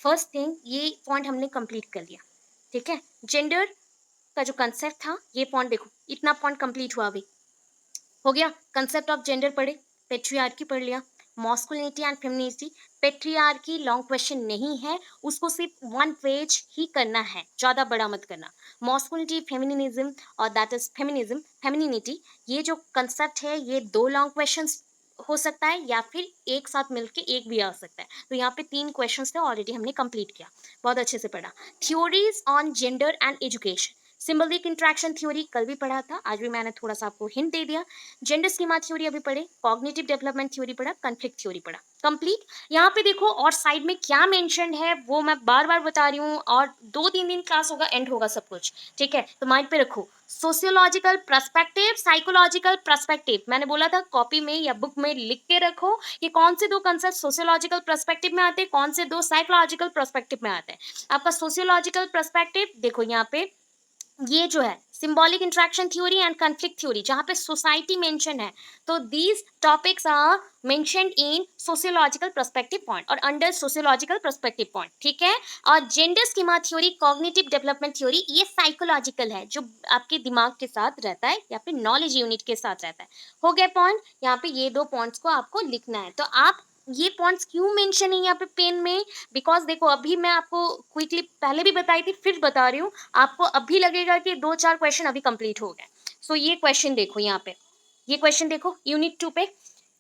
First thing ये point हमने complete कर लिया, ठीक है। जेंडर का जो कंसेप्ट था ये पॉइंट देखो, इतना पॉइंट कंप्लीट हुआ अभी, हो गया। कंसेप्ट ऑफ जेंडर पढ़े, पेट्रियार्की पढ़ लिया, masculinity and femininity. Patriarchy long question नहीं है, उसको सिर्फ 1 पेज ही करना है, ज्यादा बड़ा मत करना। मॉस्कुलिनिटी, फेमिनिज्म और दैट इज फेमिनिज्म, फेमिनिटी, ये जो कंसेप्ट है ये 2 लॉन्ग क्वेश्चन हो सकता है या फिर एक साथ मिलके एक भी आ सकता है। तो यहाँ पे 3 क्वेश्चन थे, ऑलरेडी हमने कंप्लीट किया, बहुत अच्छे से पढ़ा। Theories on gender and education, symbolic interaction theory कल भी पढ़ा था, आज भी मैंने थोड़ा सा आपको हिंट दे दिया। जेंडर स्कीमा थ्योरी अभी पढ़े, कॉग्निटिव डेवलपमेंट थ्योरी पढ़ा, कॉन्फ्लिक्ट थ्योरी पढ़ा, कंप्लीट। यहाँ पे देखो और साइड में क्या मेंशन है वो मैं बार बार बता रही हूँ, और 2-3 दिन क्लास होगा, एंड होगा सब कुछ, ठीक है। तो माइंड पे रखो, सोशियोलॉजिकल पर्सपेक्टिव, साइकोलॉजिकल पर्सपेक्टिव, मैंने बोला था कॉपी में या बुक में लिख के रखो कि कौन से 2 कंसेप्ट सोशियोलॉजिकल पर्सपेक्टिव में आते हैं, कौन से 2 साइकोलॉजिकल पर्सपेक्टिव में आते हैं। आपका सोशियोलॉजिकल पर्सपेक्टिव देखो यहाँ पे, ये जो है symbolic interaction theory and conflict theory, जहां पे सोसाइटी मेंशन है, तो these topics are mentioned in sociological perspective point और अंडर सोशियोलॉजिकल पर्सपेक्टिव पॉइंट, ठीक है। और gender schema theory, cognitive development theory, ये साइकोलॉजिकल है, जो आपके दिमाग के साथ रहता है या फिर नॉलेज यूनिट के साथ रहता है। हो गया पॉइंट, यहाँ पे ये 2 पॉइंट्स को आपको लिखना है। तो आप ये पॉइंट्स क्यों मेंशन है यहाँ पे पेन में, बिकॉज देखो अभी मैं आपको क्विकली पहले भी बताई थी, फिर बता रही हूँ, आपको अभी लगेगा कि 2-4 क्वेश्चन अभी कंप्लीट हो गए। सो ये क्वेश्चन देखो यहाँ पे, ये क्वेश्चन देखो यूनिट 2 पे,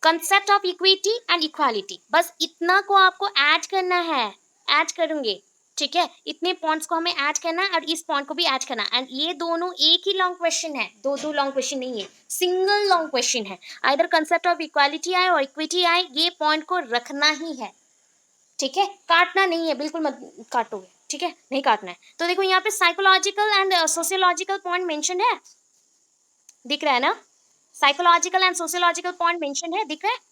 concept of equity and equality, बस इतना को आपको ऐड करना है, ऐड करूंगे, ठीक है। इतने पॉइंट्स को हमें ऐड करना है और इस पॉइंट को भी ऐड करना है, एंड ये दोनों एक ही लॉन्ग क्वेश्चन है, दो लॉन्ग क्वेश्चन नहीं है, सिंगल लॉन्ग क्वेश्चन है। आइदर कंसेप्ट ऑफ इक्वालिटी आए और इक्विटी आए, ये पॉइंट को रखना ही है, ठीक है। काटना नहीं है, बिल्कुल मत काटोगे, ठीक है, नहीं काटना है। तो देखो यहाँ पे psychological and sociological point mention है, दिख रहा है ना, psychological and sociological point mention है, दिख रहा है।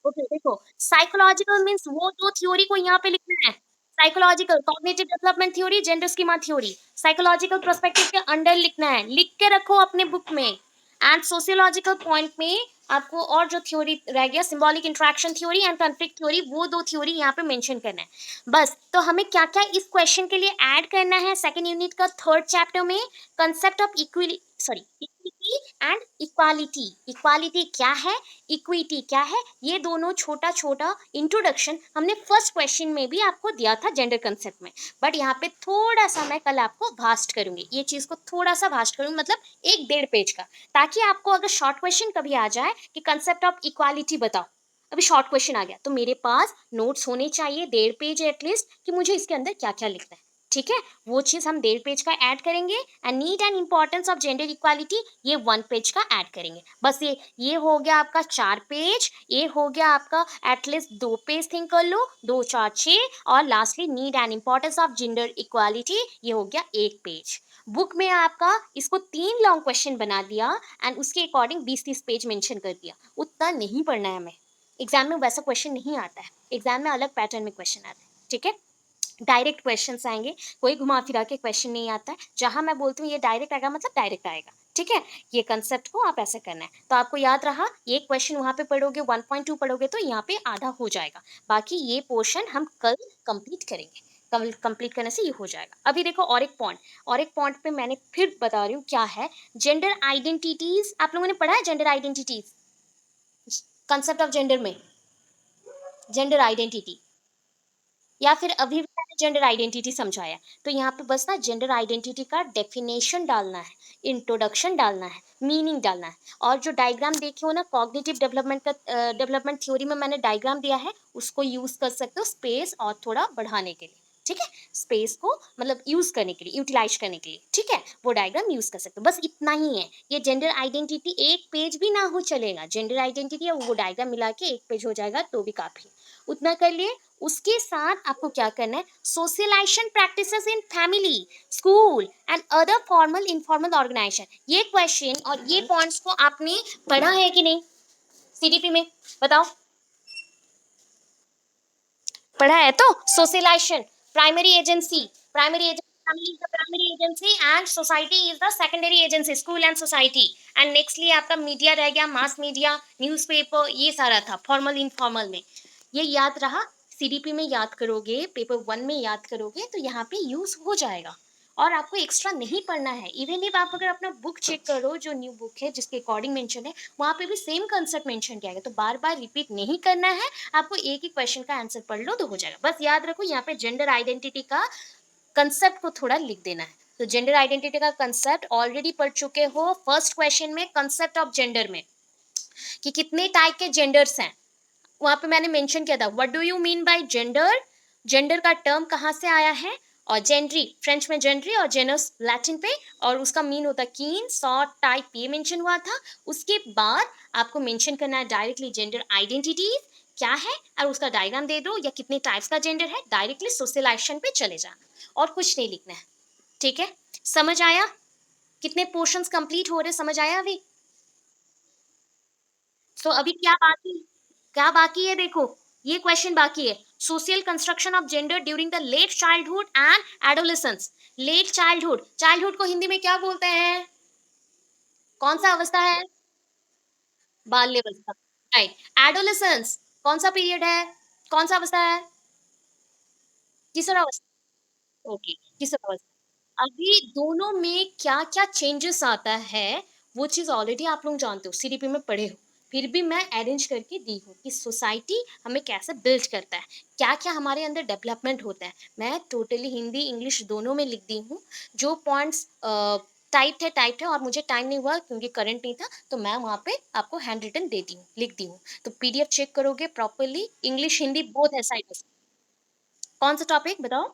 ओके देखो, साइकोलॉजिकल मींस वो दो थ्योरी को यहाँ पे लिखना है, psychological cognitive development theory, gender schema theory, psychological perspective के अंडर लिखना है, लिख के रखो अपने बुक में। एंड सोशियोलॉजिकल पॉइंट में आपको और जो थ्योरी रह गया, symbolic interaction theory and conflict theory, वो 2 थ्योरी यहाँ पे मेंशन करना है बस। तो हमें क्या क्या इस क्वेश्चन के लिए ऐड करना है, सेकंड यूनिट का 3rd चैप्टर में, concept of equity, sorry, equity and equality. Equality क्या है, इक्विटी क्या है, ये दोनों छोटा छोटा इंट्रोडक्शन हमने फर्स्ट क्वेश्चन में भी आपको दिया था जेंडर कंसेप्ट में, बट यहाँ पे थोड़ा सा मैं कल आपको भास्ट करूंगी, ये चीज को थोड़ा सा भास्ट करूंगी, मतलब 1-1.5 पेज का, ताकि आपको अगर शॉर्ट क्वेश्चन कभी आ जाए कि कंसेप्ट ऑफ इक्वालिटी बताओ, अभी शॉर्ट क्वेश्चन आ गया, तो मेरे पास नोट्स होने चाहिए 1.5 पेज एटलीस्ट, कि मुझे इसके अंदर क्या क्या लिखना है, ठीक है। वो चीज हम 1.5 पेज का ऐड करेंगे, and need and importance of gender equality ये 1 पेज का ऐड करेंगे बस। ये हो गया आपका 4 पेज, ये हो गया आपका एटलीस्ट 2 पेज, थिंक कर लो, 2 4 6, और lastly need and importance of gender equality, ये हो गया 1 पेज। बुक में आपका इसको 3 लॉन्ग क्वेश्चन बना दिया, एंड उसके अकॉर्डिंग 20-30 पेज मेंशन कर दिया, उतना नहीं पढ़ना है हमें, एग्जाम में वैसा क्वेश्चन नहीं आता है, एग्जाम में अलग पैटर्न में क्वेश्चन आता है, ठीक है। डायरेक्ट क्वेश्चंस आएंगे, कोई घुमा फिरा के क्वेश्चन नहीं आता है, जहां मैं बोलती हूँ ये डायरेक्ट आएगा मतलब डायरेक्ट आएगा, ठीक है। ये कंसेप्ट को आप ऐसे करना है, तो आपको याद रहा, ये क्वेश्चन वहां पे पढ़ोगे, 1.2 पढ़ोगे तो यहाँ पे आधा हो जाएगा, बाकी ये पोर्शन हम कल कंप्लीट करेंगे, कल कंप्लीट करने से ये हो जाएगा। अभी देखो और एक पॉइंट पे मैंने फिर बता रही हूँ क्या है, जेंडर आइडेंटिटीज, आप लोगों ने पढ़ा है gender identities, concept of gender में, जेंडर आइडेंटिटी, या फिर अभी भी मैंने जेंडर आइडेंटिटी समझाया, तो यहाँ पे बस ना जेंडर आइडेंटिटी का डेफिनेशन डालना है, इंट्रोडक्शन डालना है, मीनिंग डालना है, और जो डायग्राम देखे हो ना कॉग्निटिव डेवलपमेंट का, डेवलपमेंट थ्योरी में मैंने डायग्राम दिया है, उसको यूज कर सकते हो स्पेस और थोड़ा बढ़ाने के लिए, ठीक है, स्पेस को मतलब यूज करने के लिए, यूटिलाइज करने के लिए, ठीक है, वो डायग्राम यूज कर सकते हो, बस इतना ही है। ये जेंडर आइडेंटिटी 1 पेज भी ना हो चलेगा, जेंडर आइडेंटिटी वो डायग्राम मिला के 1 पेज हो जाएगा तो भी काफी है, उतना कर लिए। उसके साथ आपको क्या करना है, socialization practices in family, school and other formal informal organization, ये क्वेश्चन और ये पॉइंट्स को आपने पढ़ा है कि नहीं सीडीपी में, बताओ, पढ़ा है तो। Socialization, primary agency, primary agency, family is the primary agency and society is the secondary agency, school and society, and nextly आपका मीडिया रह गया, मास मीडिया, न्यूज़पेपर, ये सारा था फॉर्मल इनफॉर्मल में, ये याद रहा। सीडीपी में याद करोगे, पेपर 1 में याद करोगे तो यहाँ पे यूज हो जाएगा और आपको एक्स्ट्रा नहीं पढ़ना है। इवन इफ आप अगर अपना बुक चेक करो, जो न्यू बुक है जिसके अकॉर्डिंग मेंशन है, वहाँ पे भी सेम कंसेप्ट मेंशन किया गया, तो बार बार रिपीट नहीं करना है, आपको एक ही क्वेश्चन का आंसर पढ़ लो तो हो जाएगा। बस याद रखो यहाँ पे जेंडर आइडेंटिटी का कंसेप्ट को थोड़ा लिख देना है। तो जेंडर आइडेंटिटी का कंसेप्ट ऑलरेडी पढ़ चुके हो फर्स्ट क्वेश्चन में, कंसेप्ट ऑफ जेंडर में, कि कितने टाइप के जेंडर्स हैं। वहां पे मैंने मेंशन किया था what do you mean by gender, gender का टर्म कहाँ से आया है, और जेंड्री फ्रेंच में जेंड्री और जेनस लैटिन पे, और उसका मीन होता है कीन सॉर्ट टाइप, ये मेंशन हुआ था। उसके बाद आपको मेंशन करना है डायरेक्टली जेंडर आइडेंटिटीज क्या है, और उसका डायग्राम दे दो या कितने टाइप्स का जेंडर है, डायरेक्टली सोशलाइजेशन पे चले जाना और कुछ नहीं लिखना है। ठीक है, समझ आया? कितने पोर्शंस कंप्लीट हो रहे, समझ आया अभी? सो अभी क्या बाकी है देखो, ये क्वेश्चन बाकी है। Social construction of gender during the late childhood and adolescence. Late childhood, childhood को हिंदी में क्या बोलते हैं? कौन सा अवस्था है? बाल्यावस्था। राइट। एडोलेसेंस कौन सा पीरियड है? कौन सा अवस्था है? किशोरावस्था। ओके, किशोरावस्था। अभी दोनों में क्या क्या चेंजेस आता है, वो चीज ऑलरेडी आप लोग जानते हो, सीडीपी में पढ़े हो। फिर भी मैं अरेंज करके दी हूँ कि सोसाइटी हमें कैसे बिल्ड करता है, क्या क्या हमारे अंदर डेवलपमेंट होता है। मैं टोटली हिंदी इंग्लिश दोनों में लिख दी हूँ। जो पॉइंट्स टाइप थे और मुझे टाइम नहीं हुआ क्योंकि करंट नहीं था, तो मैं वहाँ पे आपको हैंड रिटन देती हूँ, लिख दी हूँ। तो पीडीएफ चेक करोगे प्रॉपरली, इंग्लिश हिंदी बोथ है साइड में। कौन सा टॉपिक बताओ?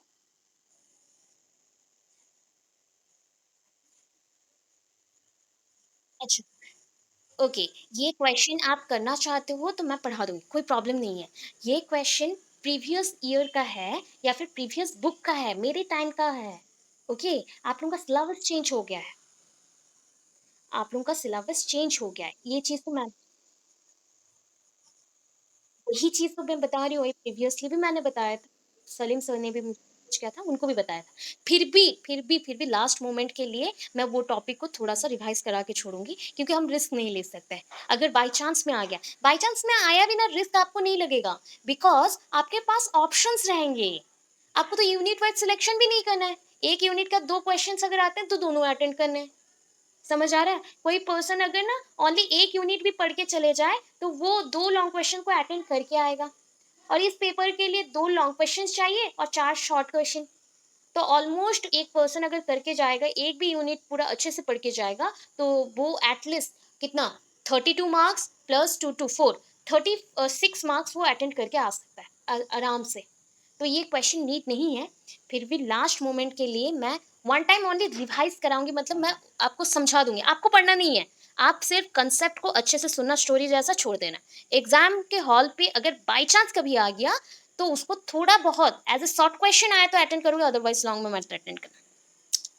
अच्छा, ओके। ये क्वेश्चन आप करना चाहते हो तो मैं पढ़ा दूंगी, कोई प्रॉब्लम नहीं है। ये क्वेश्चन प्रीवियस ईयर का है या फिर प्रीवियस बुक का है, मेरे टाइम का है। ओके, आप लोगों का सिलेबस चेंज हो गया है, आप लोगों का सिलेबस चेंज हो गया है, ये चीज तो मैं, वही चीज़ तो मैं बता रही हूँ, ये प्रीवियसली भी मैंने बताया था। सलीम सर ने भी मुझे पूछ किया था, उनको भी बताया था। फिर भी लास्ट मोमेंट के लिए मैं वो टॉपिक को थोड़ा-सा रिवाइज़ करा के छोड़ूँगी क्योंकि हम रिस्क नहीं ले सकते हैं। अगर बाय चांस में आ गया, बाय चांस में आया भी ना, रिस्क आपको नहीं लगेगा, बिकॉज़ आपके पास ऑप्शंस रहेंगे। आपको तो यूनिट वाइज़ सिलेक्शन भी नहीं करना है। एक यूनिट का 2 क्वेश्चन्स अगर आते हैं तो दोनों अटेंड करने हैं। समझ आ रहा है? कोई पर्सन अगर ना ओनली एक यूनिट भी पढ़ के चले जाए तो वो 2 लॉन्ग क्वेश्चन को अटेंड करके आएगा, और इस पेपर के लिए 2 लॉन्ग क्वेश्चंस चाहिए और 4 शॉर्ट क्वेश्चन। तो ऑलमोस्ट एक पर्सन अगर करके जाएगा, एक भी यूनिट पूरा अच्छे से पढ़ के जाएगा, तो वो एटलीस्ट कितना, 32 मार्क्स प्लस 2 टू 4, 36 मार्क्स वो अटेंड करके आ सकता है आराम से। तो ये क्वेश्चन नीट नहीं है। फिर भी लास्ट मोमेंट के लिए मैं वन टाइम ओनली रिवाइज कराऊंगी, मतलब मैं आपको समझा दूंगी, आपको पढ़ना नहीं है। आप सिर्फ कंसेप्ट को अच्छे से सुनना, स्टोरी जैसा छोड़ देना। एग्जाम के हॉल पे अगर बाई चांस कभी आ गया तो उसको थोड़ा बहुत एज ए शॉर्ट क्वेश्चन आया तो अटेंड करोगे, अदरवाइज लॉन्ग में मत अटेंड करना।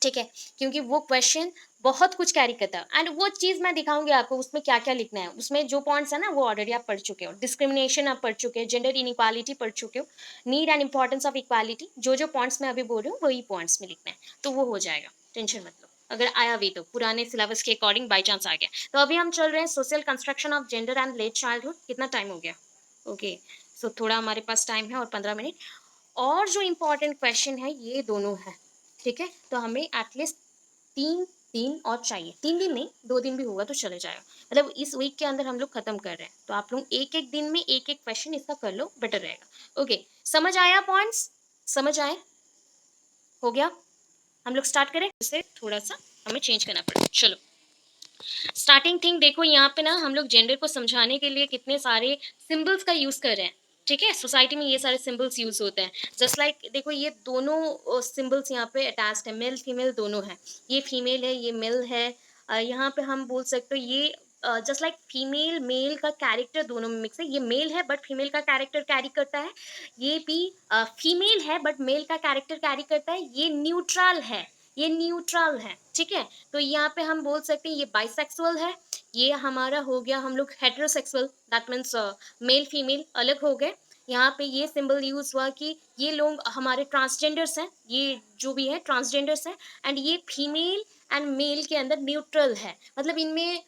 ठीक है, क्योंकि वो क्वेश्चन बहुत कुछ कैरी करता है, एंड वो चीज़ मैं दिखाऊंगी आपको उसमें क्या क्या लिखना है। उसमें जो पॉइंट्स है ना वो ऑलरेडी आप पढ़ चुके हो, डिस्क्रिमिनेशन आप पढ़ चुके हो, जेंडर इनइक्वालिटी पढ़ चुके हो, need and importance of equality, जो जो पॉइंट्स मैं अभी बोल रही हूँ वही पॉइंट्स में लिखना है, तो वो हो जाएगा, टेंशन मत लो। अगर आया भी तो पुराने सिलेबस के अकॉर्डिंग बाई चांस आ गया। तो अभी हम चल रहे हैं social construction of gender and let childhood. कितना टाइम हो गया? ओके, सो थोड़ा हमारे पास टाइम है और 15 मिनट। और जो इम्पोर्टेंट क्वेश्चन है ये दोनों है। ठीक है, तो हमें एटलीस्ट 3 दिन और चाहिए, 3 दिन नहीं, 2 दिन भी होगा तो चले जाएगा। मतलब इस वीक के अंदर हम लोग खत्म कर रहे हैं, तो आप लोग एक एक दिन में एक एक क्वेश्चन इसका कर लो, बेटर रहेगा। ओके, समझ आया पॉइंट्स? समझ आए? हो गया? हम लोग स्टार्ट करें, इसे थोड़ा सा हमें चेंज करना पड़ेगा। चलो, स्टार्टिंग थिंग देखो, यहाँ पे ना हम लोग जेंडर को समझाने के लिए कितने सारे सिंबल्स का यूज कर रहे हैं। ठीक है, सोसाइटी में ये सारे सिंबल्स यूज होते हैं। जस्ट लाइक देखो, ये दोनों सिंबल्स यहाँ पे अटैच्ड है, मेल फीमेल दोनों है। ये फीमेल है, ये मेल है। यहाँ पे हम बोल सकते हो ये जस्ट लाइक फीमेल मेल का कैरेक्टर दोनों में मिक्स है। ये मेल है बट फीमेल का कैरेक्टर कैरी करता है। ये भी फीमेल है बट मेल का कैरेक्टर कैरी करता है। ये न्यूट्रल है, ये न्यूट्रल है। ठीक है, तो यहाँ पे हम बोल सकते हैं ये बाइसेक्सुअल है। ये हमारा हो गया हम लोग heterosexual, that means male female अलग हो गए। यहाँ पे ये सिंबल यूज हुआ कि ये लोग हमारे ट्रांसजेंडर्स हैं, ये जो भी है ट्रांसजेंडर्स हैं। एंड ये फीमेल एंड मेल के अंदर न्यूट्रल है, मतलब इनमें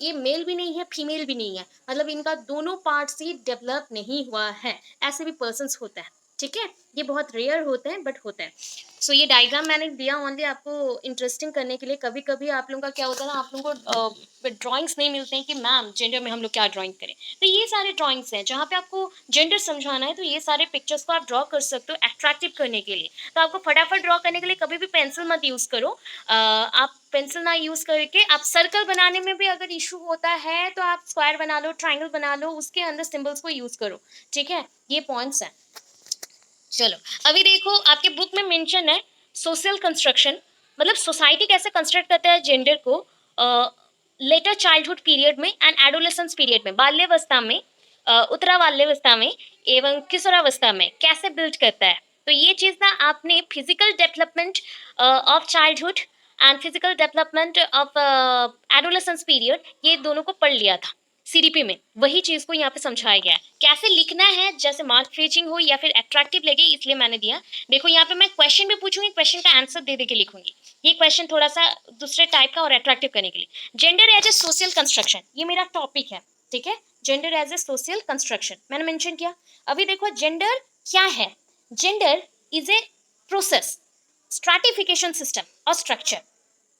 ये मेल भी नहीं है फीमेल भी नहीं है, मतलब इनका दोनों पार्ट्स ही डेवलप नहीं हुआ है, ऐसे भी पर्सन्स होता है, ठीक है, ये बहुत रेयर होते हैं बट होता है। सो ये डायग्राम मैंने दिया ओनली आपको इंटरेस्टिंग करने के लिए, कभी कभी आप लोगों का क्या होता है ना, आप लोगों को ड्राइंग्स नहीं मिलते हैं कि मैम जेंडर में हम लोग क्या ड्राइंग करें, तो ये सारे ड्राइंग्स हैं जहाँ पे आपको जेंडर समझाना है, तो ये सारे पिक्चर्स को आप ड्रॉ कर सकते हो अट्रैक्टिव करने के लिए। तो आपको फटाफट ड्रॉ करने के लिए कभी भी पेंसिल मत यूज़ करो, आप पेंसिल ना यूज़ करके आप सर्कल बनाने में भी अगर इशू होता है तो आप स्क्वायर बना लो, ट्राइंगल बना लो, उसके अंदर सिंबल्स को यूज़ करो, ठीक है, ये पॉइंट्स हैं। चलो अभी देखो आपके बुक में मेंशन है सोशल कंस्ट्रक्शन, मतलब सोसाइटी कैसे कंस्ट्रक्ट करता है जेंडर को लेटर चाइल्डहुड पीरियड में एंड एडोलेसेंस पीरियड में, बाल्यावस्था में, उत्तरा बाल्यावस्था में एवं किशोरावस्था में कैसे बिल्ड करता है। तो ये चीज ना आपने physical development of childhood and physical development of adolescence period, ये दोनों को पढ़ लिया था सीडीपी में, वही चीज को यहाँ पे समझाया गया है कैसे लिखना है, जैसे मार्क फीचिंग हो या फिर अट्रैक्टिव लगे, इसलिए मैंने दिया। देखो यहाँ पे मैं क्वेश्चन भी पूछूंगी, क्वेश्चन का आंसर दे दे के लिखूंगी, ये क्वेश्चन थोड़ा सा दूसरे टाइप का और अट्रैक्टिव करने के लिए। Gender as a social construction, ये मेरा टॉपिक है, ठीक है, gender as a social construction मैंने मेंशन किया। अभी देखो जेंडर क्या है, gender is a process, stratification system और स्ट्रक्चर,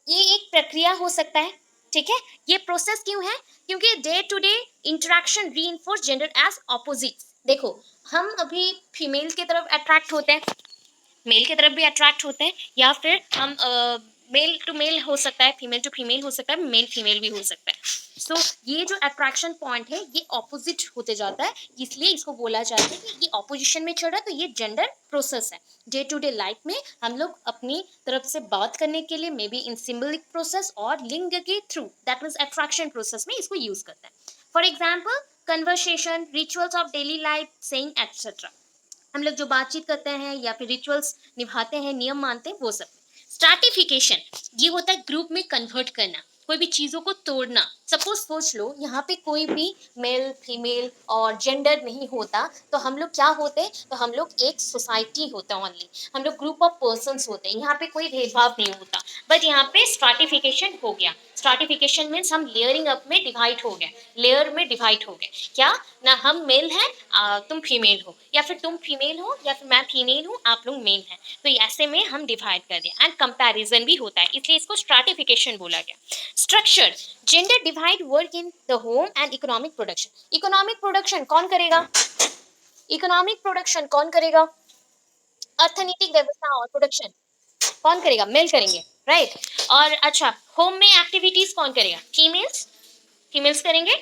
ये एक प्रक्रिया हो सकता है, ठीक है। ये प्रोसेस क्यों है, क्योंकि day to day interaction reinforce gender as opposite. देखो हम अभी फीमेल की तरफ अट्रैक्ट होते हैं, मेल की तरफ भी अट्रैक्ट होते हैं, या फिर हम मेल टू मेल हो सकता है, फीमेल टू फीमेल हो सकता है, मेल फीमेल भी हो सकता है। सो ये जो अट्रैक्शन पॉइंट है ये ऑपोजिट होते जाता है, इसलिए इसको बोला जाता है कि ये ऑपोजिशन में चल रहा है, तो ये जेंडर प्रोसेस है। डे टू डे लाइफ में हम लोग अपनी तरफ से बात करने के लिए may be in symbolic process और लिंग के through, that means attraction process में इसको यूज करते हैं। For example conversation, rituals of daily life, saying etcetera, हम लोग जो बातचीत करते हैं या फिर रिचुअल्स निभाते हैं, नियम मानते हैं, वो सब। स्ट्रैटिफिकेशन ये होता है ग्रुप में कन्वर्ट करना, कोई भी चीज़ों को तोड़ना। सपोज सोच लो यहाँ पे कोई भी मेल फीमेल और जेंडर नहीं होता, तो हम लोग क्या होते, तो हम लोग एक सोसाइटी होता है ओनली, हम लोग ग्रुप ऑफ पर्सन्स होते हैं, यहाँ पे कोई भेदभाव नहीं होता। बट यहाँ पे स्ट्रैटिफिकेशन हो गया, स्ट्रैटिफिकेशन मीन्स हम लेयरिंग अप में डिवाइड हो गए, लेयर में डिवाइड हो गए, क्या ना हम मेल हैं, तुम फीमेल हो, या फिर तुम फीमेल हो या फिर मैं फीमेल हूँ, आप लोग मेल हैं, तो ऐसे में हम डिवाइड कर दिया, एंड कंपैरिजन भी होता है, इसलिए इसको स्ट्रैटिफिकेशन बोला गया। Structure, gender divide work in the home and economic production, economic production कौन करेगा, इकोनॉमिक प्रोडक्शन कौन करेगा, अर्थनीतिक व्यवस्था और प्रोडक्शन कौन करेगा, मेल करेंगे, राइट। और अच्छा होम में एक्टिविटीज कौन करेगा, फीमेल्स, फीमेल्स करेंगे।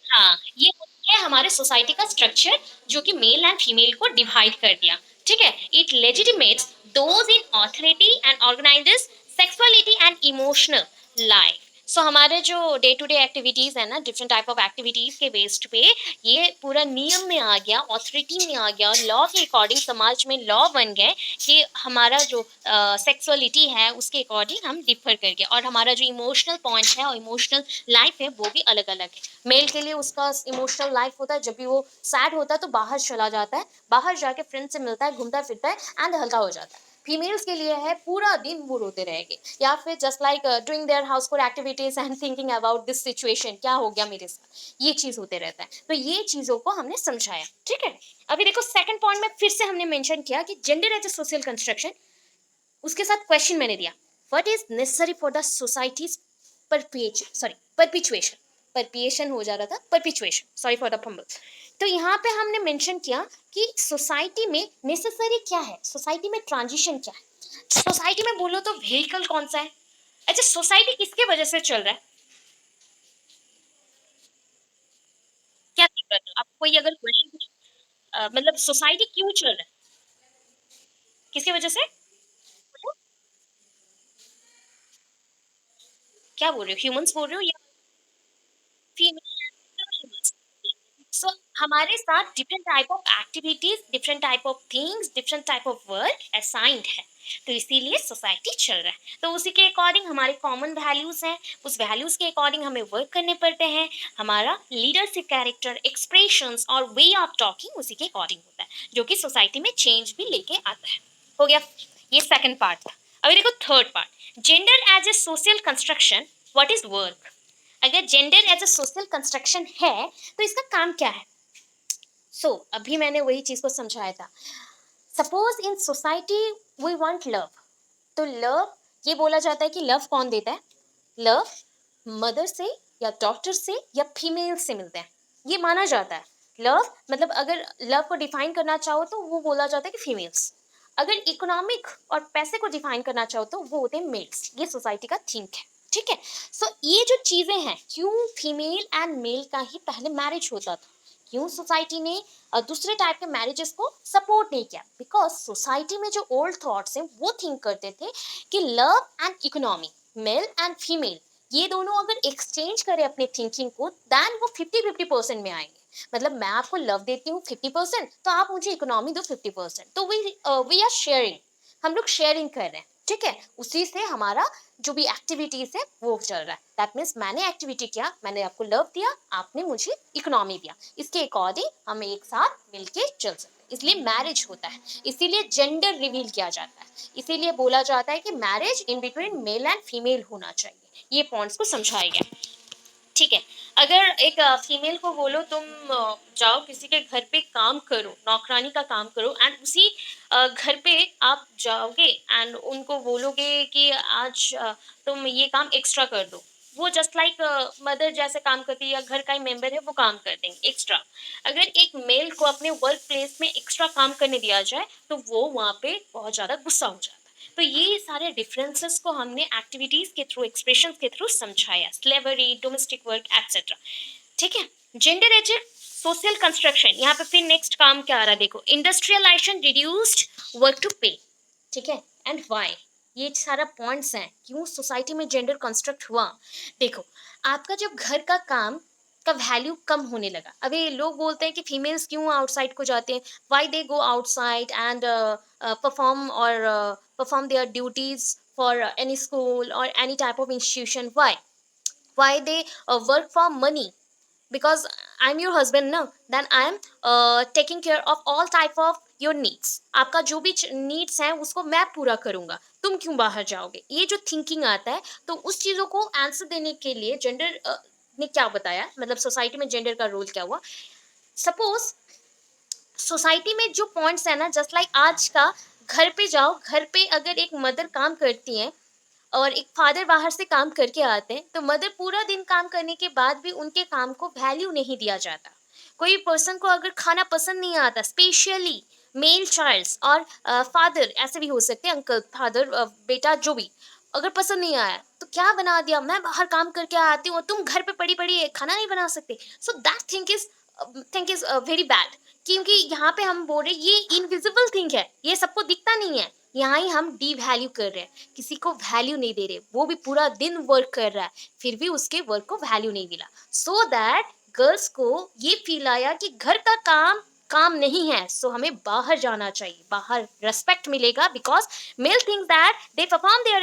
हाँ ये होता है हमारे सोसाइटी का स्ट्रक्चर, जो कि मेल एंड फीमेल को डिवाइड कर दिया, ठीक है। It legitimates those in authority and organizes sexuality and emotional life. So हमारे जो डे टू डे एक्टिविटीज है ना, डिफरेंट टाइप ऑफ एक्टिविटीज के बेस्ड पे ये पूरा नियम में आ गया, ऑथोरिटी में आ गया, लॉ के अकॉर्डिंग समाज में लॉ बन गए कि हमारा जो सेक्सुअलिटी है उसके अकॉर्डिंग हम डिफर करके, और हमारा जो इमोशनल पॉइंट है और इमोशनल लाइफ है वो भी अलग अलग है। मेल के लिए उसका इमोशनल लाइफ होता है, जब भी वो सैड होता है तो बाहर चला जाता है, बाहर जाके फ्रेंड से मिलता है, घूमता फिरता है एंड हल्का हो जाता है। फीमेल्स के लिए है पूरा दिन वो रोते रहेंगे, या फिर just like doing their household activities and thinking about this situation, क्या हो गया मेरे साथ, ये चीज होते रहता है। तो ये चीजों को हमने समझाया, ठीक है। अभी देखो सेकंड पॉइंट में फिर से हमने मेंशन किया कि gender as a social construction, उसके साथ क्वेश्चन मैंने दिया, what is necessary for the society's perpetuation, perpetuation हो जा रहा था, perpetuation, sorry for the fumble. तो यहाँ पे हमने मेंशन किया कि सोसाइटी में नेसेसरी क्या है, सोसाइटी में ट्रांजिशन क्या है। सोसाइटी में बोलो तो व्हीकल कौन सा है, अच्छा सोसाइटी किसके वजह से चल रहा है, क्या think करते हो आप, कोई अगर क्वेश्चन, मतलब सोसाइटी क्यों चल रहा है, किसकी वजह से, क्या बोल रहे हो, ह्यूमंस बोल रहे हो या फीमेल। सो हमारे साथ different type of activities, different type of things, different type of work assigned है, तो इसीलिए सोसाइटी चल रहा है। तो उसी के अकॉर्डिंग हमारे कॉमन वैल्यूज हैं, उस वैल्यूज के अकॉर्डिंग हमें वर्क करने पड़ते हैं, हमारा लीडरशिप कैरेक्टर, एक्सप्रेशंस और वे ऑफ टॉकिंग उसी के अकॉर्डिंग होता है, जो कि सोसाइटी में चेंज भी लेके आता है। हो गया, ये सेकंड पार्ट था। अभी देखो third part, gender as a social construction, what is work? अगर gender as a social construction है तो इसका काम क्या है? अभी मैंने वही चीज को समझाया था। Suppose in society we want love, तो लव, ये बोला जाता है कि लव कौन देता है? लव मदर से या डॉटर से या फीमेल से मिलते हैं, ये माना जाता है। लव मतलब अगर लव को डिफाइन करना चाहो तो वो बोला जाता है कि फीमेल्स। अगर इकोनॉमिक और पैसे को डिफाइन करना चाहो तो वो होते हैं मेल्स। ये सोसाइटी का थिंक है, ठीक है। ये जो चीजें हैं, क्यों फीमेल एंड मेल का ही पहले मैरिज होता था, क्यों सोसाइटी ने दूसरे टाइप के मैरिजेस को सपोर्ट नहीं किया? बिकॉज सोसाइटी में जो ओल्ड थॉट्स हैं वो थिंक करते थे कि love and economy, mail and female, ये दोनों अगर एक्सचेंज करें अपने थिंकिंग को, देन वो 50-50% में आएंगे। मतलब मैं आपको लव देती हूँ 50%, तो आप मुझे इकोनॉमी दो 50%, तो वी आर शेयरिंग, हम लोग शेयरिंग कर रहे हैं, ठीक है। उसी से हमारा जो भी एक्टिविटीज है वो चल रहा है। दैट मीन्स मैंने एक्टिविटी किया, मैंने आपको लव दिया, आपने मुझे इकोनॉमी दिया, इसके अकॉर्डिंग हम एक साथ मिलके चल सकते हैं, इसलिए मैरिज होता है, इसीलिए जेंडर रिवील किया जाता है, इसीलिए बोला जाता है कि marriage in between mail and female होना चाहिए। ये पॉइंट्स को समझाया गया, ठीक है। अगर एक फीमेल को बोलो तुम जाओ किसी के घर पे काम करो, नौकरानी का काम करो, एंड उसी घर पे आप जाओगे एंड उनको बोलोगे कि आज तुम ये काम एक्स्ट्रा कर दो, वो जस्ट लाइक मदर जैसे काम करती है या घर का ही मेंबर है वो काम कर देंगे एक्स्ट्रा। अगर एक मेल को अपने वर्क प्लेस में एक्स्ट्रा काम करने दिया जाए तो वो वहाँ पे बहुत ज़्यादा गुस्सा हो जाता है। तो ये सारे डिफरेंसेस को हमने एक्टिविटीज के थ्रू, एक्सप्रेशन के थ्रू समझाया, स्लेवरी, डोमेस्टिक वर्क एक्सेट्रा, ठीक है। Gender as a social construction, यहाँ पे फिर नेक्स्ट काम क्या आ रहा है देखो, इंडस्ट्रियलाइजेशन रिड्यूस्ड वर्क टू पे, ठीक है, एंड व्हाई, ये सारा पॉइंट्स हैं क्यों सोसाइटी में जेंडर कंस्ट्रक्ट हुआ। देखो, आपका जब घर का काम का वैल्यू कम होने लगा, अभी लोग बोलते हैं कि फीमेल्स क्यों आउटसाइड को जाते हैं, why they go outside and perform their duties for any school or any type of institution, why they work for money, because I'm your husband ना, then I am taking care of all type of your needs, आपका जो भी needs हैं उसको मैं पूरा करूंगा, तुम क्यों बाहर जाओगे, ये जो थिंकिंग आता है। तो उस चीजों को आंसर देने के लिए जेंडर ने क्या बताया, मतलब सोसाइटी में जेंडर का रोल क्या हुआ। सपोज सोसाइटी में जो पॉइंट्स है ना, जस्ट लाइक आज का, घर पे जाओ, घर पे अगर एक मदर काम करती है और एक फादर बाहर से काम करके आते हैं, तो मदर पूरा दिन काम करने के बाद भी उनके काम को वैल्यू नहीं दिया जाता। कोई पर्सन को अगर खाना पसंद नहीं आता, स्पेशली मेल चाइल्ड्स और फादर, ऐसे भी हो सकते हैं, अंकल, फादर, बेटा, जो भी, अगर पसंद नहीं आया तो क्या बना दिया, मैं बाहर काम करके आती हूँ और तुम घर पे पड़ी पड़ी खाना नहीं बना सकते। So that think is very bad, क्योंकि यहाँ पे हम बोल रहे हैं ये इनविजिबल थिंग है, ये सबको दिखता नहीं है, यहाँ ही हम डी वैल्यू कर रहे हैं, किसी को वैल्यू नहीं दे रहे, वो भी पूरा दिन वर्क कर रहा है फिर भी उसके वर्क को वैल्यू नहीं मिला। सो दैट गर्ल्स को ये फील आया कि घर का काम काम नहीं है, सो हमें बाहर जाना चाहिए, बाहर रेस्पेक्ट मिलेगा, because male think that they perform their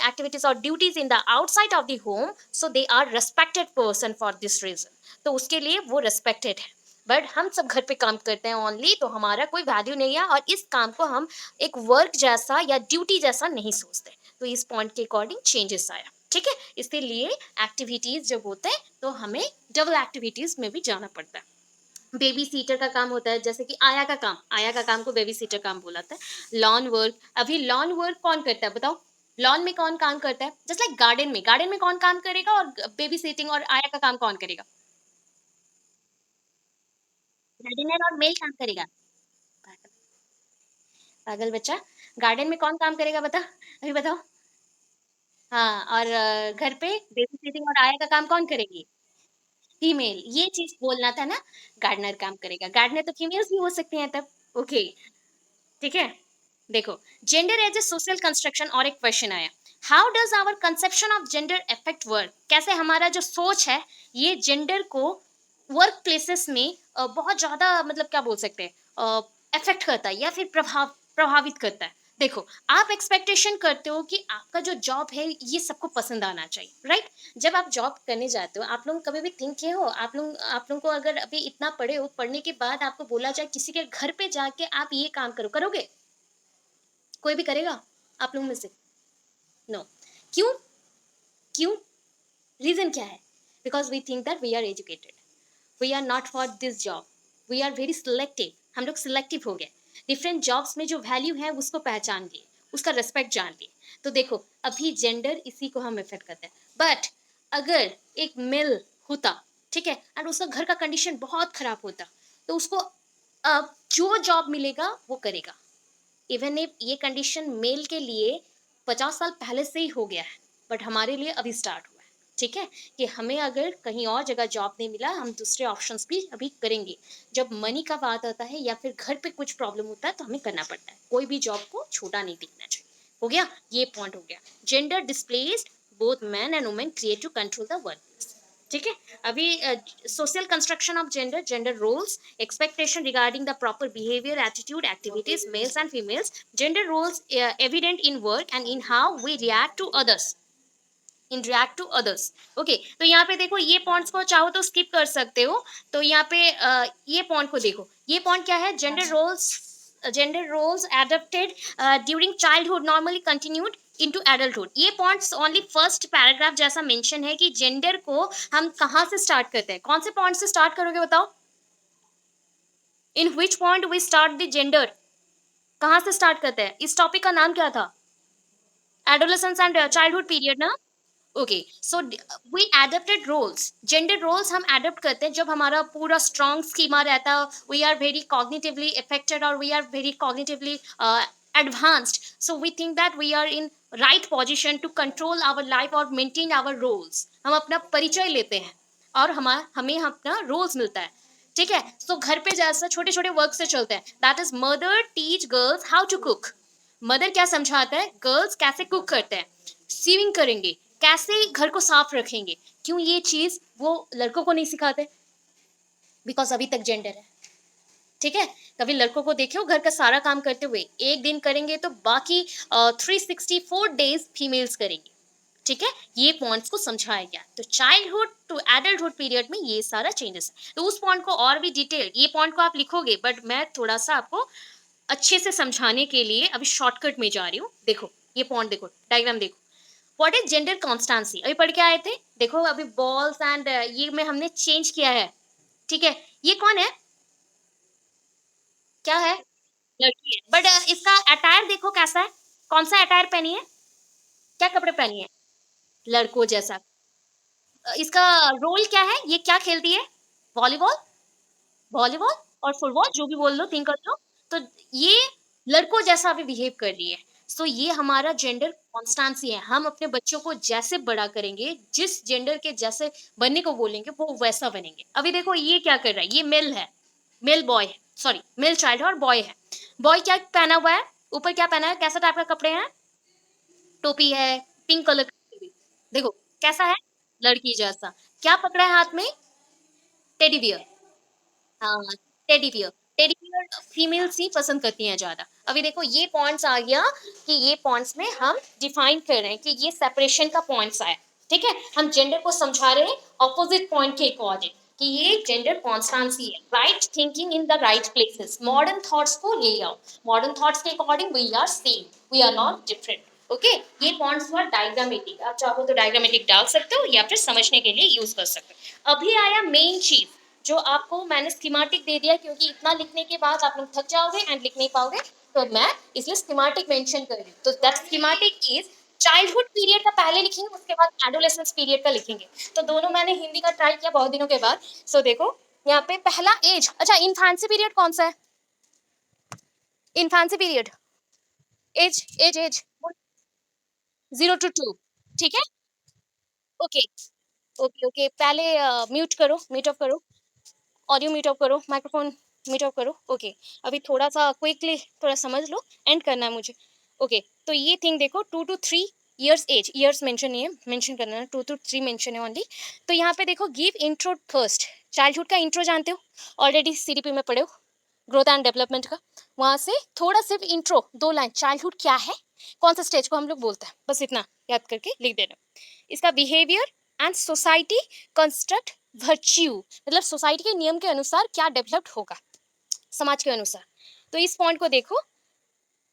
activities और duties in the outside of the home, so they are respected person for this reason, तो उसके लिए वो रेस्पेक्टेड है। बट हम सब घर पे काम करते हैं ओनली, तो हमारा कोई वैल्यू नहीं है और इस काम को हम एक वर्क जैसा या ड्यूटी जैसा नहीं सोचते, तो इस पॉइंट के अकॉर्डिंग चेंजेस आया, ठीक है। इसीलिए एक्टिविटीज जब होते हैं तो हमें डबल एक्टिविटीज में भी जाना पड़ता है। बेबी सीटर का काम होता है, जैसे कि आया का काम, आया का काम को बेबी सीटर काम बोला जाता है। लॉन वर्क, अभी लॉन वर्क कौन करता है बताओ, लॉन में कौन काम करता है, जस्ट लाइक गार्डन में कौन काम करेगा, और बेबी सीटिंग और आया का काम कौन करेगा, गार्डनर और मेल काम करेगा। पागल, पागल बच्चा, गार्डन में कौन काम करेगा बता, अभी बताओ। हाँ, और घर पे बेबी सिटिंग और आया का काम कौन करेगी, फीमेल, ये चीज बोलना था ना। गार्डनर काम करेगा, गार्डनर तो फीमेल्स भी हो सकते हैं तब, ओके, ठीक है। देखो, gender as a social construction, और एक क्वेश्चन आया, how does our conception of gender affect work, कैसे हमारा जो सोच है ये जेंडर को वर्क प्लेसेस में बहुत ज्यादा, मतलब क्या बोल सकते हैं, अफेक्ट करता है या फिर प्रभावित करता है। देखो, आप एक्सपेक्टेशन करते हो कि आपका जो जॉब है ये सबको पसंद आना चाहिए, राइट। जब आप जॉब करने जाते हो, आप लोग कभी भी थिंक किए हो, आप लोग को अगर अभी इतना पढ़े हो, पढ़ने के बाद आपको बोला जाए किसी के घर पे जाके आप ये काम करो, करोगे? कोई भी करेगा? आप लोगों में से? नो। क्यों? क्यों? रीजन क्या है? Because we think that we are educated, we are not for this job, we are very selective, हम लोग सिलेक्टिव हो गए, डिफरेंट जॉब्स में जो वैल्यू है उसको पहचान लिए, उसका रिस्पेक्ट जान लिए। तो देखो अभी जेंडर इसी को हम इफेक्ट करते हैं। बट अगर एक मेल होता, ठीक है, एंड उसका घर का कंडीशन बहुत खराब होता, तो उसको अब जो जॉब मिलेगा वो करेगा। इवन इफ ये कंडीशन मेल के लिए 50 साल पहले से ही हो गया है, बट हमारे लिए अभी स्टार्ट हुआ है, ठीक है, कि हमें अगर कहीं और जगह जॉब नहीं मिला, हम दूसरे ऑप्शंस भी अभी करेंगे। जब मनी का बात आता है या फिर घर पे कुछ प्रॉब्लम होता है तो हमें करना पड़ता है, कोई भी जॉब को छोटा नहीं दिखना चाहिए। हो गया, ये पॉइंट हो गया। Gender displaced both man and women create to control the work, ठीक है। अभी social construction of gender, gender roles, expectation regarding the proper behavior, attitude, activities, males and females, gender roles evident in work and in how we react to others, in react to others, okay. तो यहाँ पे देखो ये points को चाहो तो skip कर सकते हो। तो यहाँ पे ये पॉइंट को देखो, ये पॉइंट क्या है? Gender roles adapted during childhood normally continued into adulthood. ये पॉइंट्स ओनली फर्स्ट पैराग्राफ जैसा मेंशन है कि जेंडर को हम कहाँ से स्टार्ट करते हैं। कौन से पॉइंट से स्टार्ट करोगे बताओ? In which point we start the gender? कहाँ से स्टार्ट करते हैं? इस टॉपिक का नाम क्या था? एडोलेसेंस एंड चाइल्डहुड पीरियड ना। Okay, so we adapted roles, gender roles हम एडेप्ट करते हैं जब हमारा पूरा स्ट्रॉन्ग स्कीमा रहता है, we are very cognitively affected और we are very cognitively advanced, so we think that we are in right position to control our life or maintain our roles। हम अपना परिचय लेते हैं और हमें अपना रोल्स मिलता है, ठीक है। सो घर पे जैसा छोटे छोटे वर्क से चलते हैं, that is mother teach girls how to cook. Mother क्या समझाता है? गर्ल्स कैसे कुक करते हैं, सीविंग करेंगे, कैसे घर को साफ रखेंगे। क्यों ये चीज वो लड़कों को नहीं सिखाते? बिकॉज अभी तक जेंडर है, ठीक है। कभी लड़कों को देखो घर का सारा काम करते हुए, एक दिन करेंगे तो बाकी 364 डेज फीमेल्स करेंगी, ठीक है। ये पॉइंट्स को समझाया गया। तो चाइल्डहुड टू एडल्टहुड पीरियड में ये सारा चेंजेस है। तो उस पॉइंट को और भी डिटेल, ये पॉइंट को आप लिखोगे, बट मैं थोड़ा सा आपको अच्छे से समझाने के लिए अभी शॉर्टकट में जा रही हूँ। देखो ये पॉइंट, देखो डायग्राम देखो। What is gender constituency? अभी पढ़ के आए थे, देखो अभी बॉल्स एंड ये में हमने चेंज किया है, ठीक है। ये कौन है? क्या है? लड़की है, बट इसका अटायर देखो कैसा है, कौन सा अटायर पहनी है, क्या कपड़े पहनी है? लड़कों जैसा। इसका रोल क्या है? ये क्या खेलती है? वॉलीबॉल, वॉलीबॉल और फुटबॉल, जो भी बोल लो, थिंक कर लो। तो ये लड़कों जैसा भी बिहेव कर रही है। सो ये हमारा जेंडर कॉन्स्टेंसी है। हम अपने बच्चों को जैसे बड़ा करेंगे, जिस जेंडर के जैसे बनने को बोलेंगे वो वैसा बनेंगे। अभी देखो ये क्या कर रहा है, ये मेल है, मेल बॉय है, सॉरी मेल चाइल्ड है और बॉय है। बॉय क्या पहना हुआ है? ऊपर क्या पहना है? कैसा टाइप का कपड़े हैं? टोपी है, पिंक कलर की। देखो कैसा है? लड़की जैसा। क्या पकड़ा है हाथ में? Teddy bear. हाँ, teddy bear. Teddy bear females ही पसंद करती हैं ज्यादा। अभी देखो ये पॉइंट्स आ गया कि ये पॉइंट्स में हम डिफाइन कर रहे हैं कि ये सेपरेशन का पॉइंट्स आया, ठीक है। हम जेंडर को समझा रहे हैं ऑपोजिट पॉइंट के अकॉर्डिंग कि ये जेंडर कॉन्स्टेंसी है। Right thinking in the right places, modern thoughts को ले आओ, मॉडर्न थॉट्स के according we are same, we are not different, okay. ये पॉइंट्स हुआ डायग्रामेटिक, आप चाहो तो डायग्रामेटिक डाल सकते हो या फिर समझने के लिए यूज कर सकते हो। अभी आया मेन चीज जो आपको मैंने स्कीमेटिक दे दिया, क्योंकि इतना लिखने के बाद आप लोग थक जाओगे एंड लिख नहीं पाओगे, तो मैं इसलिए स्कीमेटिक मेंशन कर रही हूँ। तो that schematic is childhood period का पहले लिखेंगे, उसके बाद एडोलेसेंस पीरियड का लिखेंगे। तो दोनों मैंने हिंदी का ट्राई किया बहुत दिनों के बाद। सो देखो यहाँ पे पहला एज, अच्छा इन्फेंसी पीरियड कौन सा है? Infancy period, age age age 0 to 2, ठीक है। ओके ओके ओके, पहले म्यूट करो, म्यूट ऑफ करो, ऑडियो म्यूट ऑफ करो, माइक्रोफोन म्यूट ऑफ करो, ओके। अभी थोड़ा सा क्विकली थोड़ा समझ लो, एंड करना है मुझे, ओके। तो ये थिंग देखो 2 to 3 years age, years mention नहीं है, मेंशन करना है, 2 to 3 मेंशन है ओनली। तो यहाँ पे देखो गिव इंट्रो फर्स्ट, चाइल्डहुड का इंट्रो जानते हो, ऑलरेडी सीडीपी में पढ़े हो, ग्रोथ एंड डेवलपमेंट का। वहाँ से थोड़ा सिर्फ इंट्रो, 2 लाइन, चाइल्डहुड क्या है, कौन सा स्टेज को हम लोग बोलते हैं, बस इतना याद करके लिख देना। इसका behaviour and society construct virtue, मतलब सोसाइटी के नियम के अनुसार क्या डेवलप्ड होगा, समाज के अनुसार। तो इस पॉइंट को देखो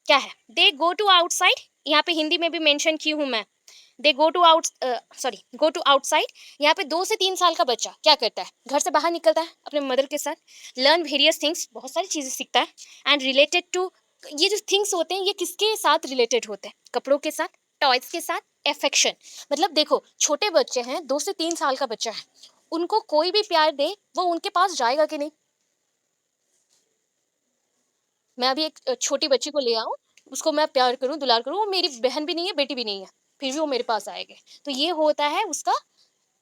क्या है, दे गो टू आउटसाइड यहाँ पे हिंदी में भी मेंशन की हूँ मैं। दे गो टू आउटसाइड। यहाँ पे 2 से 3 साल का बच्चा क्या करता है, घर से बाहर निकलता है अपने मदर के साथ, लर्न वेरियस थिंग्स, बहुत सारी चीजें सीखता है, एंड रिलेटेड टू, ये जो थिंग्स होते हैं ये किसके साथ रिलेटेड होते हैं, कपड़ों के साथ, टॉयज के साथ, एफेक्शन। मतलब देखो छोटे बच्चे हैं, 2 से 3 साल का बच्चा है, उनको कोई भी प्यार दे वो उनके पास जाएगा कि नहीं। मैं अभी एक छोटी बच्ची को ले आऊं, उसको मैं प्यार करूं दुलार करूं, वो मेरी बहन भी नहीं है बेटी भी नहीं है, फिर भी वो मेरे पास आएगी। तो ये होता है उसका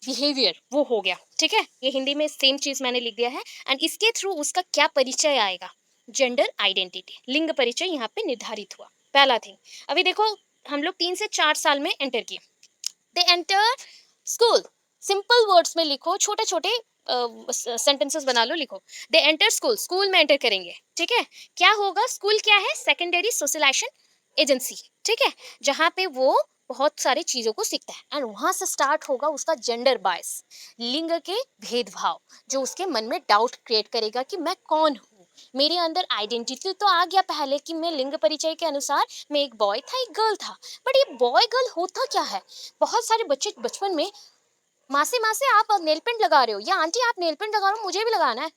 बिहेवियर, वो हो गया। ठीक है, ये हिंदी में सेम चीज मैंने लिख दिया है। एंड इसके थ्रू उसका क्या परिचय आएगा, जेंडर आइडेंटिटी, लिंग परिचय यहाँ पे निर्धारित हुआ। पहला थिंग, अभी देखो हम लोग 3 से 4 साल में एंटर किए, they enter school. Simple words में लिखो, छोटे छोटे सेंटेंसेस बना लो, लिखो दे एंटर स्कूल, स्कूल में एंटर करेंगे। ठीक है, क्या होगा, स्कूल क्या है, सेकेंडरी सोशलाइजेशन एजेंसी। ठीक है, जहाँ पे वो बहुत सारी चीजों को सीखता है, एंड वहां से स्टार्ट होगा उसका जेंडर बायस, लिंग के भेदभाव, जो उसके मन में डाउट क्रिएट करेगा कि मैं कौन हूँ, मेरे अंदर आइडेंटिटी तो आ गया पहले कि मैं लिंग परिचय के अनुसार मैं एक बॉय था एक गर्ल था, बट ये बॉय गर्ल होता क्या है। बहुत सारे बच्चे बचपन में, मासी मासी आप नेल पेंट लगा रहे हो, या आंटी आप नेल पेंट लगा रहे हो मुझे भी लगाना है,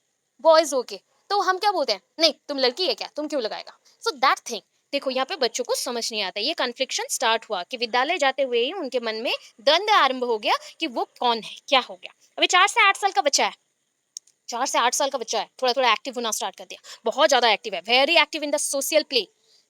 बॉयज होके, तो हम क्या बोलते हैं, नहीं तुम लड़की है क्या, तुम क्यों लगाएगा। सो दैट थिंग, देखो यहाँ पे बच्चों को समझ नहीं आता, ये कन्फ्लिक्शन स्टार्ट हुआ कि विद्यालय जाते हुए ही उनके मन में द्वंद्व आरंभ हो गया कि वो कौन है, क्या हो गया। अभी 4 से 8 साल का बच्चा है, 4 से 8 साल का बच्चा है, थोड़ा थोड़ा एक्टिव होना स्टार्ट कर दिया, बहुत ज्यादा एक्टिव है, very active in the social play,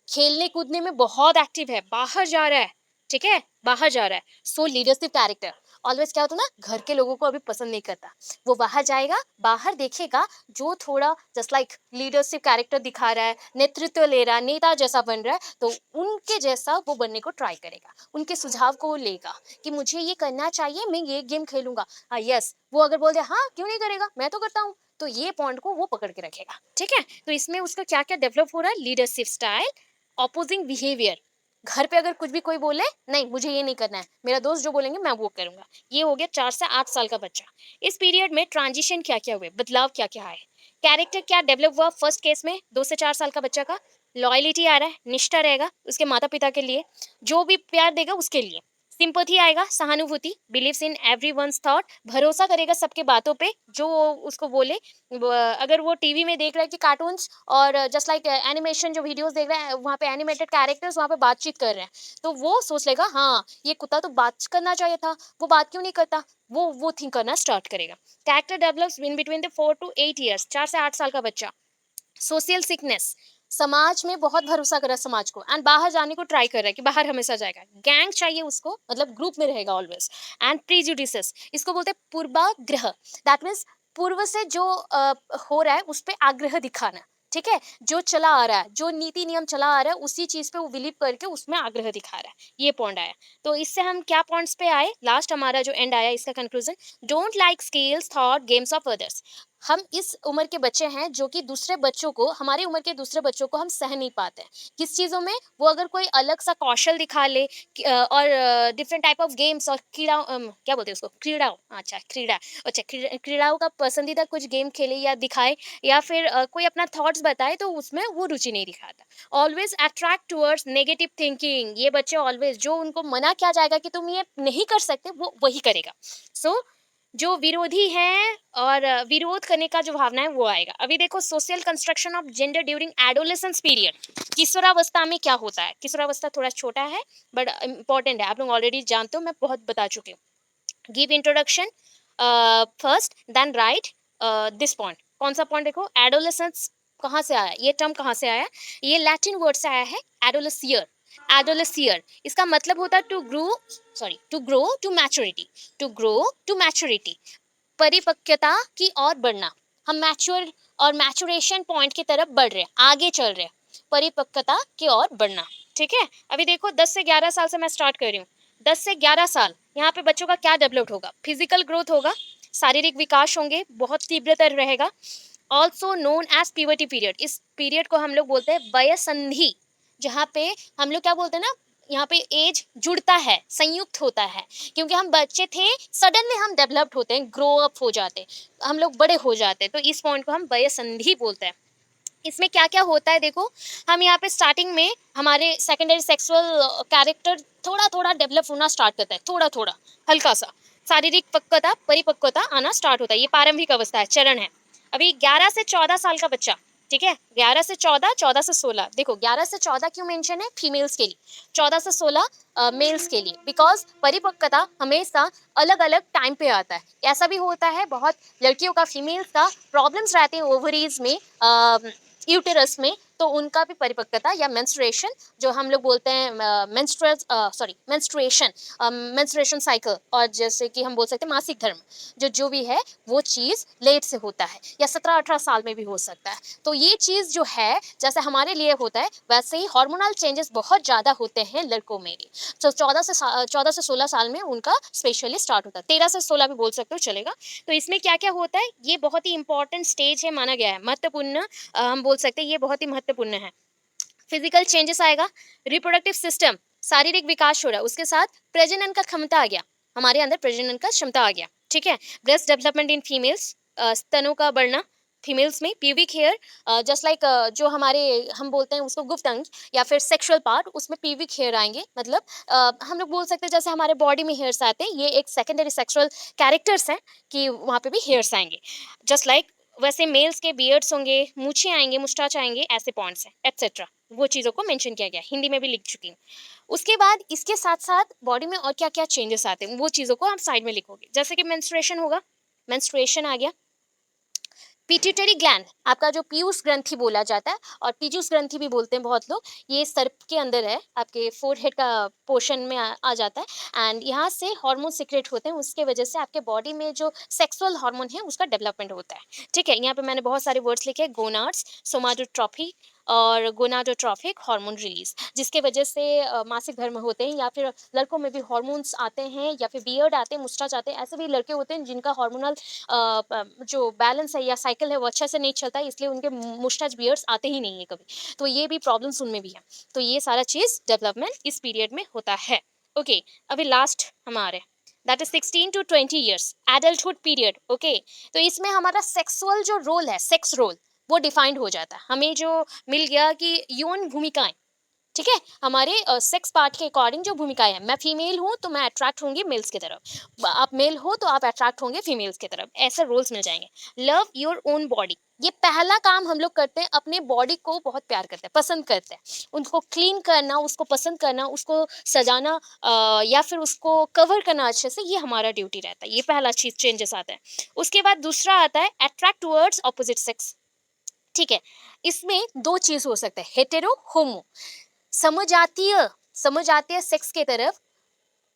खेलने कूदने में बहुत एक्टिव है, बाहर जा रहा है। ठीक है, बाहर जा रहा है, सो लीडरशिप कैरेक्टर। ऑलवेज क्या होता है ना, घर के लोगों को अभी पसंद नहीं करता, वो बाहर जाएगा, बाहर देखेगा जो थोड़ा जस्ट लाइक लीडरशिप कैरेक्टर दिखा रहा है, नेतृत्व ले रहा है, नेता जैसा बन रहा है, तो उनके जैसा वो बनने को ट्राई करेगा, उनके सुझाव को वो लेगा कि मुझे ये करना चाहिए, मैं ये गेम खेलूंगा। हाँ यस, वो अगर बोल दे हाँ क्यों नहीं करेगा मैं तो करता हूँ, तो ये पॉइंट को वो पकड़ के रखेगा। ठीक है, तो इसमें उसका क्या क्या डेवलप हो रहा है, लीडरशिप स्टाइल, ऑपोजिंग बिहेवियर। घर पे अगर कुछ भी कोई बोले, नहीं मुझे ये नहीं करना है, मेरा दोस्त जो बोलेंगे मैं वो करूंगा। ये हो गया 4 से 8 साल का बच्चा। इस पीरियड में ट्रांजिशन क्या क्या हुए, बदलाव क्या क्या आए, कैरेक्टर क्या डेवलप हुआ। फर्स्ट केस में 2 से 4 साल का बच्चा का लॉयलिटी आ रहा है, निष्ठा रहेगा उसके माता पिता के लिए, जो भी प्यार देगा उसके लिए। सिंपैथी आएगा, सहानुभूति, बिलीव्स इन एवरीवन्स थॉट, भरोसा करेगा सबके बातों पे जो उसको बोले। अगर वो टीवी में देख रहा है कि कार्टून्स और जस्ट लाइक एनिमेशन जो वीडियोस देख रहा है, वहाँ पे एनिमेटेड कैरेक्टर्स वहाँ पे बातचीत कर रहे हैं, तो वो सोच लेगा हाँ ये कुत्ता तो बात करना चाहिए था, वो बात क्यों नहीं करता, वो थिंक करना स्टार्ट करेगा। Character develops in between the 4 to 8 years, 4 से 8 साल का बच्चा। सोशल सिकनेस, समाज में बहुत भरोसा कर रहा है समाज को, एंड बाहर जाने को ट्राई कर रहा है कि बाहर हमेशा जाएगा, गैंग चाहिए उसको, मतलब ग्रुप में रहेगा ऑलवेज। एंड प्रीजुडिसेस, इसको बोलते हैं पूर्वाग्रह, दैट मीन्स पूर्व से जो हो रहा है उस पर आग्रह दिखाना। ठीक है, जो चला आ रहा है, जो नीति नियम चला आ रहा है उसी चीज पे वो बिलीव करके उसमें आग्रह दिखा रहा है, ये पॉइंट आया। तो इससे हम क्या पॉइंट्स पे आए, लास्ट हमारा जो एंड आया इसका conclusion, don't like skills thought games of others. हम इस उम्र के बच्चे हैं जो कि दूसरे बच्चों को, हमारी उम्र के दूसरे बच्चों को हम सह नहीं पाते हैं, किस चीज़ों में, वो अगर कोई अलग सा कौशल दिखा ले और डिफरेंट टाइप ऑफ गेम्स और क्रीड़ा, क्या बोलते हैं उसको, क्रीड़ाओं, अच्छा क्रीड़ा, अच्छा क्रीड़ाओं का पसंदीदा कुछ गेम खेले या दिखाए, या फिर कोई अपना थॉट्स बताए, तो उसमें वो रुचि नहीं दिखाता। Always attract towards negative thinking, ये बच्चे ऑलवेज जो उनको मना किया जाएगा कि तुम ये नहीं कर सकते वो वही करेगा। सो जो विरोधी है और विरोध करने का जो भावना है वो आएगा। अभी देखो social construction of gender during adolescence period, किशोरावस्था में क्या होता है, किशोरावस्था थोड़ा छोटा है बट इंपॉर्टेंट है, आप लोग ऑलरेडी जानते हो, मैं बहुत बता चुकी हूँ। Give introduction first, then write this point. कौन सा पॉइंट देखो, एडोलेसेंस कहाँ से आया, ये टर्म कहाँ से आया, ये लैटिन वर्ड से आया है, एडोलेसियर। एडोलेसियर इसका मतलब होता है to grow to maturity, to grow to maturity, परिपक्वता की ओर बढ़ना। हम मैच्योर और मैच्योरेशन पॉइंट की तरफ बढ़ रहे हैं, आगे चल रहे हैं, परिपक्वता की ओर बढ़ना। ठीक है, अभी देखो 10 से 11 साल से मैं स्टार्ट कर रही हूँ। 10 से 11 साल यहाँ पे बच्चों का क्या डेवलप होगा, फिजिकल ग्रोथ होगा, शारीरिक विकास होंगे, बहुत तीव्रतर रहेगा। Also known as puberty period, इस पीरियड को हम लोग बोलते हैं वयसंधि, जहाँ पे हम लोग क्या बोलते हैं ना, यहाँ पे एज जुड़ता है, संयुक्त होता है, क्योंकि हम बच्चे थे सडनली हम डेवलप्ड होते हैं, ग्रो अप हो जाते हैं, हम लोग बड़े हो जाते हैं, तो इस पॉइंट को हम वयसंधि बोलते हैं। इसमें क्या क्या होता है देखो, हम यहाँ पे स्टार्टिंग में हमारे सेकेंडरी सेक्सुअल कैरेक्टर थोड़ा थोड़ा डेवलप होना स्टार्ट करता है, थोड़ा थोड़ा हल्का सा शारीरिक पक्वता परिपक्वता आना स्टार्ट होता है। ये प्रारंभिक अवस्था है, चरण है। अभी 11 से 14 साल का बच्चा, ठीक है, 11 से 14, 14 से 16, देखो 11 से 14 क्यों मेंशन है, फीमेल्स के लिए, 14 से 16 मेल्स के लिए, बिकॉज परिपक्वता हमेशा अलग अलग टाइम पे आता है। ऐसा भी होता है बहुत लड़कियों का, फीमेल्स का प्रॉब्लम्स रहते हैं ओवरीज में, यूटेरस में, तो उनका भी परिपक्वता या मेंस्ट्रुएशन, जो हम लोग बोलते हैं मेंस्ट्रुएशन साइकिल, और जैसे कि हम बोल सकते हैं मासिक धर्म, जो भी है वो चीज़ लेट से होता है या 17-18 साल में भी हो सकता है। तो ये चीज़ जो है जैसे हमारे लिए होता है वैसे ही हार्मोनल चेंजेस बहुत ज़्यादा होते हैं लड़कों में भी। तो 14 से 16 साल में उनका स्पेशली स्टार्ट होता है, 13 से 16 भी बोल सकते हो चलेगा। तो इसमें क्या क्या होता है, ये बहुत ही इंपॉर्टेंट स्टेज है, माना गया है महत्वपूर्ण, हम बोल सकते हैं ये बहुत ही महत्वपूर्ण है। फिजिकल चेंजेस आएगा, रिप्रोडक्टिव सिस्टम, शारीरिक विकास हो रहा है, उसके साथ प्रजनन का क्षमता आ गया, हमारे अंदर प्रजनन का क्षमता आ गया, ठीक है। ब्रेस्ट डेवलपमेंट इन फीमेल्स, स्तनों का बढ़ना फीमेल्स में, प्यूबिक हेयर, जस्ट लाइक जो हमारे हम बोलते हैं उसको गुप्त अंग या फिर सेक्सुअल पार्ट, उसमें प्यूबिक हेयर आएंगे, मतलब हम लोग बोल सकते हैं जैसे हमारे बॉडी में हेयर्स आते हैं, ये एक सेकेंडरी सेक्सुअल कैरेक्टर्स हैं कि वहाँ पे भी हेयर्स आएंगे, जस्ट लाइक वैसे मेल्स के बियर्ड्स होंगे, मूछें आएंगे, मुस्टाच आएंगे, ऐसे पॉइंट्स हैं एटसेट्रा, वो चीज़ों को मेंशन किया गया, हिंदी में भी लिख चुकी हूँ। उसके बाद इसके साथ साथ बॉडी में और क्या क्या चेंजेस आते हैं वो चीज़ों को आप साइड में लिखोगे, जैसे कि मेंस्ट्रुएशन होगा, मेंस्ट्रुएशन आ गया। पिट्यूटरी ग्लैंड, आपका जो पीयूष ग्रंथि बोला जाता है और पीयूष ग्रंथि भी बोलते हैं बहुत लोग, ये सर्प के अंदर है, आपके फोरहेड का पोर्शन में आ जाता है, एंड यहाँ से हार्मोन सीक्रेट होते हैं, उसके वजह से आपके बॉडी में जो सेक्सुअल हार्मोन है उसका डेवलपमेंट होता है, ठीक है। यहाँ पे मैंने बहुत सारे वर्ड्स लिखे, गोनाड्स, सोमाटोट्रॉफी और गोनाडोट्रॉफिक हार्मोन रिलीज, जिसके वजह से मासिक धर्म होते हैं, या फिर लड़कों में भी हार्मोन्स आते हैं, या फिर बियर्ड आते हैं, मुस्टाच आते हैं, ऐसे भी लड़के होते हैं जिनका हार्मोनल जो बैलेंस है या साइकिल है वो अच्छे से नहीं चलता है, इसलिए उनके मुस्टाच बियर्ड्स आते ही नहीं है कभी, तो ये भी प्रॉब्लम्स उनमें भी है। तो ये सारा चीज़ डेवलपमेंट इस पीरियड में होता है, ओके। अभी लास्ट हमारे that is 16 to 20 years adulthood period, okay. तो इसमें हमारा सेक्सुअल जो रोल है, सेक्स रोल, वो डिफाइंड हो जाता है, हमें जो मिल गया कि यौन भूमिकाएं, ठीक है, हमारे सेक्स पार्ट के अकॉर्डिंग जो भूमिकाएं हैं, मैं फीमेल हूँ तो मैं अट्रैक्ट होंगी मेल्स की तरफ, आप मेल हो तो आप अट्रैक्ट होंगे फीमेल्स की तरफ, ऐसे रोल्स मिल जाएंगे। लव योर ओन बॉडी, ये पहला काम हम लोग करते हैं, अपने बॉडी को बहुत प्यार करते हैं, पसंद करते हैं, उनको क्लीन करना, उसको पसंद करना, उसको सजाना, या फिर उसको कवर करना अच्छे से, ये हमारा ड्यूटी रहता है, ये पहला चीज चेंजेस आता है। उसके बाद दूसरा आता है अट्रैक्ट टुवर्ड्स ऑपोजिट सेक्स, ठीक है। इसमें दो चीज हो सकता है, हेटेरो होमो, समजातीय समजातीय सेक्स के तरफ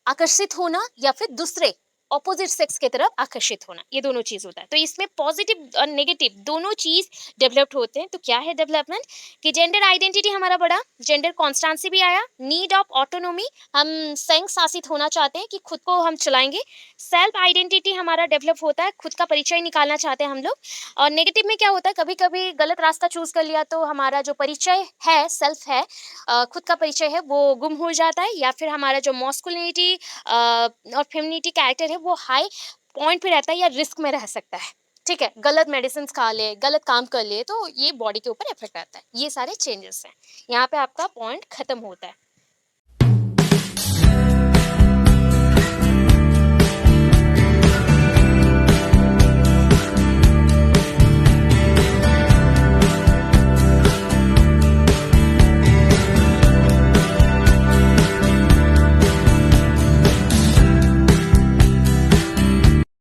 आकर्षित होना या फिर दूसरे ऑपोजिट सेक्स की तरफ आकर्षित होना, ये दोनों चीज होता है। तो इसमें पॉजिटिव और नेगेटिव दोनों चीज डेवलप्ड होते हैं। तो क्या है डेवलपमेंट, कि जेंडर आइडेंटिटी हमारा बड़ा, जेंडर कॉन्स्टेंसी भी आया, नीड ऑफ ऑटोनोमी, हम स्वयं शासित होना चाहते हैं कि खुद को हम चलाएंगे, सेल्फ आइडेंटिटी हमारा डेवलप होता है, खुद का परिचय निकालना चाहते हैं हम लोग। और नेगेटिव में क्या होता है, कभी कभी गलत रास्ता चूज कर लिया तो हमारा जो परिचय है, सेल्फ है, खुद का परिचय है, वो गुम हो जाता है, या फिर हमारा जो मॉस्कुलिनिटी और फेमिनिटी कैरेक्टर है वो हाई पॉइंट पे रहता है या रिस्क में रह सकता है, ठीक है। गलत मेडिसिन खा ले, गलत काम कर ले, तो ये बॉडी के ऊपर इफेक्ट आता है, ये सारे चेंजेस हैं। यहाँ पे आपका पॉइंट खत्म होता है।